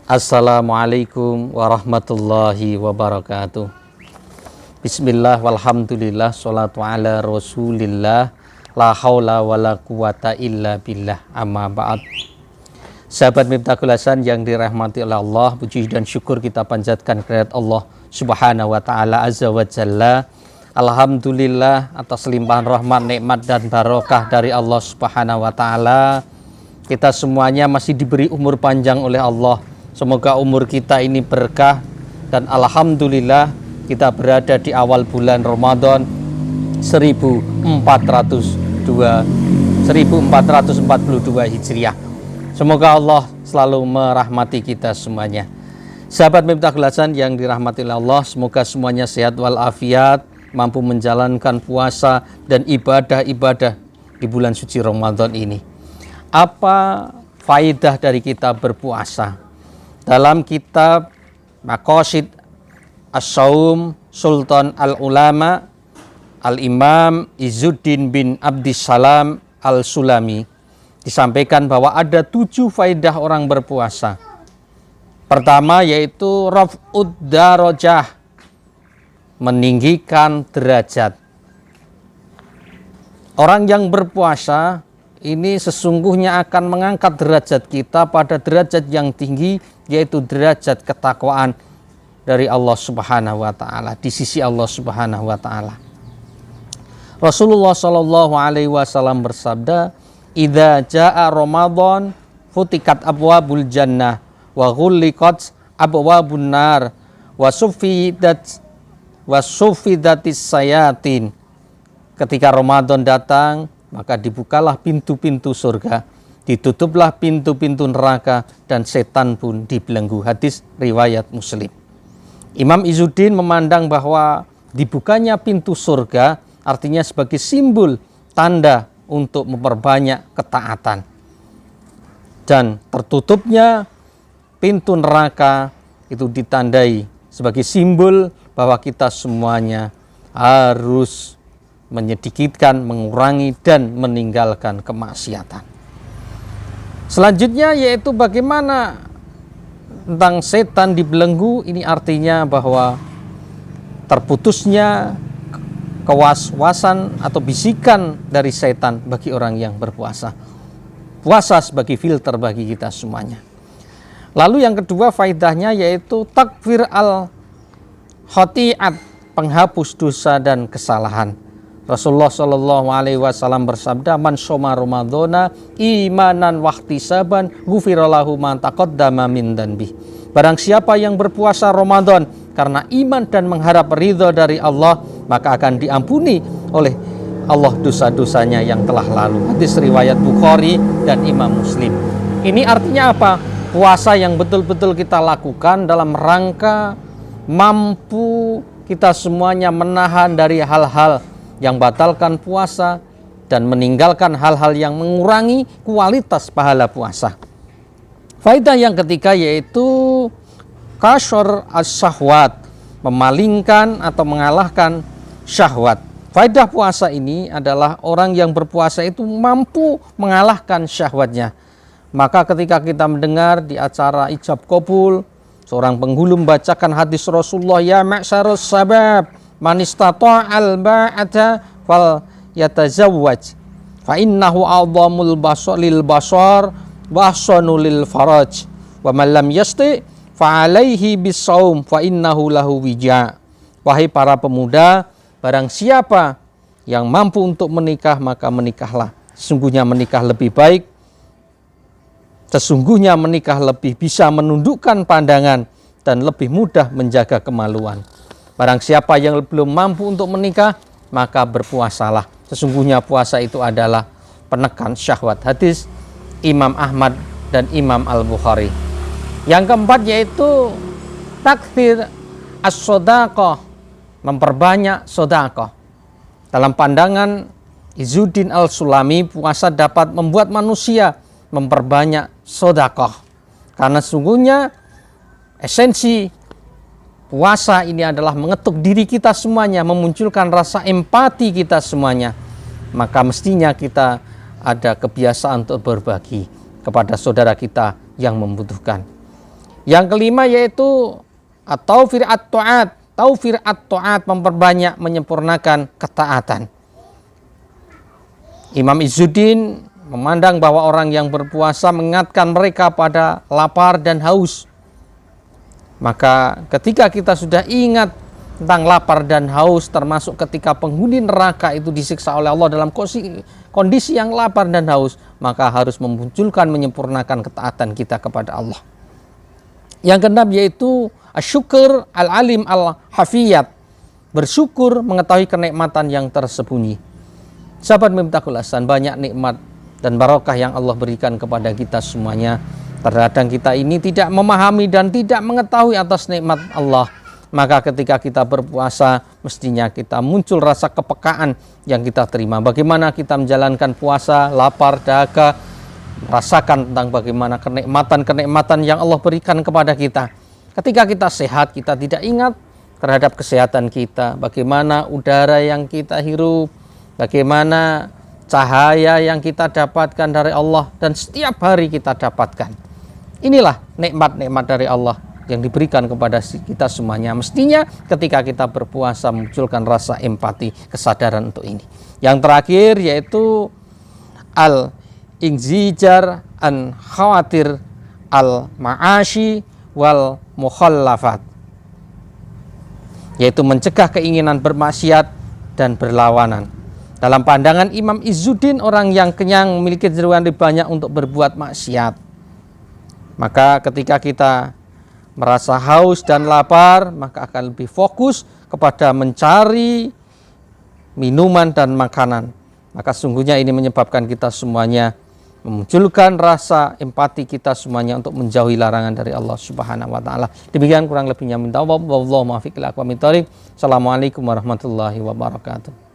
Assalamualaikum warahmatullahi wabarakatuh. Bismillah walhamdulillah sholatu ala rasulillah la haula wala quwata illa billah amma ba'd. Sahabat Miftahul Hasan yang dirahmati oleh Allah, puji dan syukur kita panjatkan kehadirat Allah subhanahu wa ta'ala azza wa jalla. Alhamdulillah atas limpahan rahmat, nikmat dan barokah dari Allah subhanahu wa ta'ala. Kita semuanya masih diberi umur panjang oleh Allah. Semoga umur kita ini berkah, dan alhamdulillah kita berada di awal bulan Ramadan 1442 Hijriah. Semoga Allah selalu merahmati kita semuanya. Sahabat Miftahul Hasan yang dirahmati oleh Allah, semoga semuanya sehat walafiat, mampu menjalankan puasa dan ibadah-ibadah di bulan suci Ramadan ini. Apa faedah dari kita berpuasa? Dalam kitab Maqasid As-Shaum Sultan Al-Ulama Al-Imam Izzuddin bin Abdissalam Al-Sulami disampaikan bahwa ada 7 faedah orang berpuasa. Pertama yaitu raf'ud darajah, meninggikan derajat. Orang yang berpuasa ini sesungguhnya akan mengangkat derajat kita pada derajat yang tinggi, yaitu derajat ketakwaan dari Allah subhanahu wa ta'ala, di sisi Allah subhanahu wa ta'ala. Rasulullah sallallahu alaihi wasallam bersabda, "Idza jaa Ramadan futikat abwabul jannah wa ghulliqat abwabun nar wa suffidatis sayatin." Ketika Ramadan datang, maka dibukalah pintu-pintu surga, ditutuplah pintu-pintu neraka, dan setan pun dibelenggu. Hadis riwayat Muslim. Imam Izzuddin memandang bahwa dibukanya pintu surga artinya sebagai simbol tanda untuk memperbanyak ketaatan, dan tertutupnya pintu neraka itu ditandai sebagai simbol bahwa kita semuanya harus menyedikitkan, mengurangi, dan meninggalkan kemaksiatan. Selanjutnya yaitu bagaimana tentang setan dibelenggu. Ini artinya bahwa terputusnya kewaswasan atau bisikan dari setan bagi orang yang berpuasa. Puasa sebagai filter bagi kita semuanya. Lalu yang kedua faedahnya yaitu takfir al-khoti'at, penghapus dosa dan kesalahan. Rasulullah Shallallahu Alaihi Wasallam bersabda, "Man shoma Ramadhana imanan wahtisaban ghufirallahu ma taqaddama min dzanbi." Barang siapa yang berpuasa Ramadan karena iman dan mengharap ridho dari Allah, maka akan diampuni oleh Allah dosa-dosanya yang telah lalu. Hadis riwayat Bukhari dan Imam Muslim. Ini artinya apa? Puasa yang betul-betul kita lakukan dalam rangka mampu kita semuanya menahan dari hal-hal yang batalkan puasa dan meninggalkan hal-hal yang mengurangi kualitas pahala puasa. Faedah yang ketiga yaitu kasor as-syahwat, memalingkan atau mengalahkan syahwat. Faedah puasa ini adalah orang yang berpuasa itu mampu mengalahkan syahwatnya. Maka ketika kita mendengar di acara ijab qabul, seorang penghulu membacakan hadis Rasulullah, "Ya ma'syarus sabab, man istata'al ba'ata fal yatazawwaj fa innahu a'dhamul lil basar wa ahsanu lil faraj wa man lam yasti fa alaihi bisawm fa innahu lahu wija." Wahai para pemuda, barang siapa yang mampu untuk menikah maka menikahlah. Sesungguhnya menikah lebih baik, sesungguhnya menikah lebih bisa menundukkan pandangan dan lebih mudah menjaga kemaluan. Barang siapa yang belum mampu untuk menikah, maka berpuasalah. Sesungguhnya puasa itu adalah penekan syahwat. Hadis Imam Ahmad dan Imam Al-Bukhari. Yang keempat yaitu takfir as-sodaqah, memperbanyak sodaqah. Dalam pandangan Izzuddin Al-Sulami, puasa dapat membuat manusia memperbanyak sodaqah. Karena sesungguhnya esensi puasa ini adalah mengetuk diri kita semuanya, memunculkan rasa empati kita semuanya. Maka mestinya kita ada kebiasaan untuk berbagi kepada saudara kita yang membutuhkan. Yang kelima yaitu at-tawfir at-ta'at. Tawfir at-ta'at, memperbanyak, menyempurnakan ketaatan. Imam Izzuddin memandang bahwa orang yang berpuasa mengingatkan mereka pada lapar dan haus. Maka ketika kita sudah ingat tentang lapar dan haus, termasuk ketika penghuni neraka itu disiksa oleh Allah dalam kondisi yang lapar dan haus, maka harus memunculkan, menyempurnakan ketaatan kita kepada Allah. Yang keenam yaitu asyukur al-alim al-hafiyat, bersyukur mengetahui kenikmatan yang tersembunyi. Sahabat Miftahul Ihsan, banyak nikmat dan barokah yang Allah berikan kepada kita semuanya. Terkadang kita ini tidak memahami dan tidak mengetahui atas nikmat Allah. Maka ketika kita berpuasa, mestinya kita muncul rasa kepekaan yang kita terima. Bagaimana kita menjalankan puasa, lapar, dahaga, merasakan tentang bagaimana kenikmatan-kenikmatan yang Allah berikan kepada kita. Ketika kita sehat, kita tidak ingat terhadap kesehatan kita. Bagaimana udara yang kita hirup, bagaimana cahaya yang kita dapatkan dari Allah, dan setiap hari kita dapatkan. Inilah nikmat-nikmat dari Allah yang diberikan kepada kita semuanya. Mestinya ketika kita berpuasa munculkan rasa empati, kesadaran untuk ini. Yang terakhir yaitu al-ingzijar an khawatir al-ma'ashi wal mukhallafat, yaitu mencegah keinginan bermaksiat dan berlawanan. Dalam pandangan Imam Izzuddin, orang yang kenyang memiliki cenderungan lebih banyak untuk berbuat maksiat. Maka ketika kita merasa haus dan lapar, maka akan lebih fokus kepada mencari minuman dan makanan. Maka sungguhnya ini menyebabkan kita semuanya memunculkan rasa empati kita semuanya untuk menjauhi larangan dari Allah Subhanahu wa taala. Demikian kurang lebihnya minta wallahu muwaffiq ila aqwamit thoriq. Assalamualaikum warahmatullahi wabarakatuh.